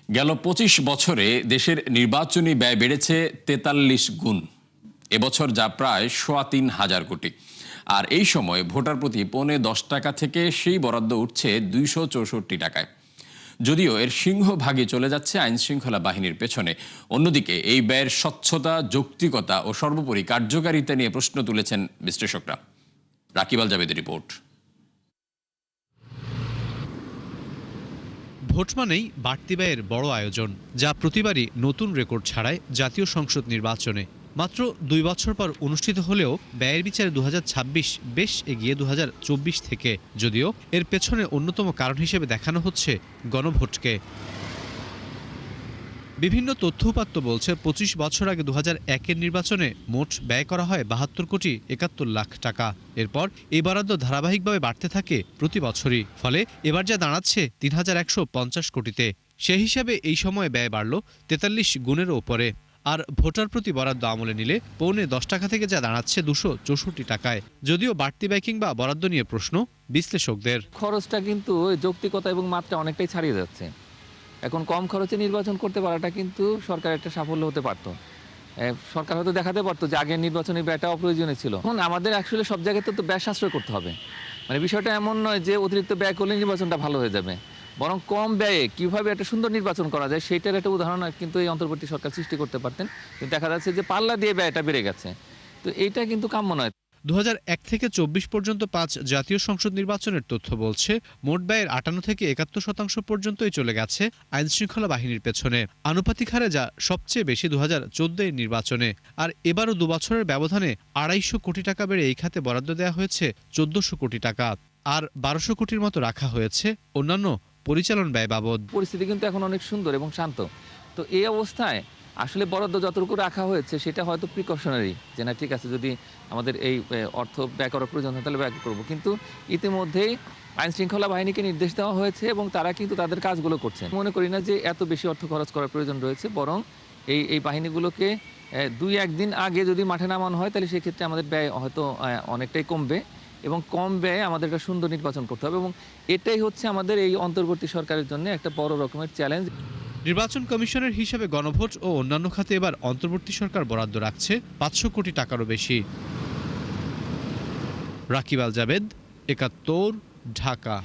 গেল ২৫ বছরে দেশের নির্বাচনী ব্যয় বেড়েছে ৪৩ গুণ। এবছর যা প্রায় ৩,৫০০ কোটি। আর এই সময় ভোটার প্রতি পৌনে ১০ টাকা থেকে সেই বরাদ্দ উঠছে ২৬৪ টাকায়। যদিও এর সিংহভাগই চলে যাচ্ছে আইন শৃঙ্খলা বাহিনীর পেছনে, অন্যদিকে এই ব্যয়ের স্বচ্ছতা, যৌক্তিকতা ও সর্বোপরি কার্যকারিতা নিয়ে প্রশ্ন তুলেছেন বিশ্লেষকরা। রাকিব আল জাবেদের রিপোর্ট। ভোট মানেই বাড়তি ব্যয়ের বড় আয়োজন, যা প্রতিবারই নতুন রেকর্ড ছাড়ায় জাতীয় সংসদ নির্বাচনে। মাত্র ২ বছর পর অনুষ্ঠিত হলেও ব্যয়ের বিচারে ২০২৬ বেশ এগিয়ে ২০২৪ থেকে, যদিও এর পেছনে অন্যতম কারণ হিসেবে দেখানো হচ্ছে গণভোটকে। বিভিন্ন তথ্য উপাত্ত বলছে ২৫ বছর আগে ২০০১-এর নির্বাচনে মোট ব্যয় করা হয় ৭২ কোটি ৭১ লাখ টাকা। এরপর এই বরাদ্দ ধারাবাহিকভাবে বাড়তে থাকে প্রতি বছরই, ফলে এবার যা দাঁড়াচ্ছে ৩,১৫০ কোটিতে। সেই হিসাবে এই সময়ে ব্যয় বাড়ল ৪৩ গুণেরও ওপরে। আর ভোটার প্রতি বরাদ্দ আমলে নিলে পৌনে ১০ টাকা থেকে যা দাঁড়াচ্ছে ২৬৪ টাকায়। যদিও বাড়তি ব্যয় কিংবা বরাদ্দ নিয়ে প্রশ্ন বিশ্লেষকদের। খরচটা কিন্তু যৌক্তিকতা এবং মাত্রা অনেকটাই ছাড়িয়ে যাচ্ছে। এখন কম খরচে নির্বাচন করতে পারাটা কিন্তু সরকারের একটা সাফল্য হতে পারত। সরকার হয়তো দেখাতে পারতো যে আগের নির্বাচনী ব্যয়টা অপ্রয়োজনীয় ছিল। এখন আমাদের আসলে সব জায়গায় তো ব্যয় সাশ্রয় করতে হবে। মানে বিষয়টা এমন নয় যে অতিরিক্ত ব্যয় করলে নির্বাচনটা ভালো হয়ে যাবে, বরং কম ব্যয়ে কিভাবে একটা সুন্দর নির্বাচন করা যায় সেটার একটা উদাহরণ কিন্তু এই অন্তর্বর্তী সরকার সৃষ্টি করতে পারতেন। কিন্তু দেখা যাচ্ছে যে পাল্লা দিয়ে ব্যয়টা বেড়ে গেছে। তো এইটা কিন্তু কাম্য নয়। ২০০১ থেকে ২৪ পর্যন্ত ৫ জাতীয় সংসদ নির্বাচনের তথ্য বলছে মোট ব্যয়ের ৫৮ থেকে ৭১% পর্যন্তই চলে গেছে আইন শৃঙ্খলা বাহিনীর পেছনে। আনুপাতিক হারে যা সবচেয়ে বেশি ২০১৪ এর নির্বাচনে। আর এবারও ২ বছরের ব্যবধানে ২৫০ কোটি টাকা বেড়ে এই খাতে বরাদ্দ দেওয়া হয়েছে ১৪০০ কোটি টাকা। আর ১২০০ কোটির মতো রাখা হয়েছে অন্যান্য পরিচালন ব্যয় বাবদ। পরিস্থিতি কিন্তু এখন অনেক সুন্দর এবং শান্ত। তো এই অবস্থায় আসলে বরাদ্দ যতটুকু রাখা হয়েছে সেটা হয়তো প্রিকশনারি, যে না ঠিক আছে, যদি আমাদের এই অর্থ ব্যয় করার প্রয়োজন হয় তাহলে ব্যয় করবো। কিন্তু ইতিমধ্যেই আইন শৃঙ্খলা বাহিনীকে নির্দেশ দেওয়া হয়েছে এবং তারা কিন্তু তাদের কাজগুলো করছে। মনে করি না যে এত বেশি অর্থ খরচ করার প্রয়োজন রয়েছে, বরং এই বাহিনীগুলোকে ২-১ দিন আগে যদি মাঠে নামানো হয় তাহলে সেক্ষেত্রে আমাদের ব্যয় হয়তো অনেকটাই কমবে এবং কম ব্যয়ে আমাদের একটা সুন্দর নির্বাচন করতে হবে। এবং এটাই হচ্ছে আমাদের এই অন্তর্বর্তী সরকারের জন্য একটা বড় রকমের চ্যালেঞ্জ। নির্বাচন কমিশনের হিসাবে গণভোট ও অন্যান্য খাতে এবার অন্তর্বর্তী সরকার বরাদ্দ রাখছে ৫০০ কোটি টাকারও বেশি। রাকিব আল জাবেদ, ৭১, ঢাকা।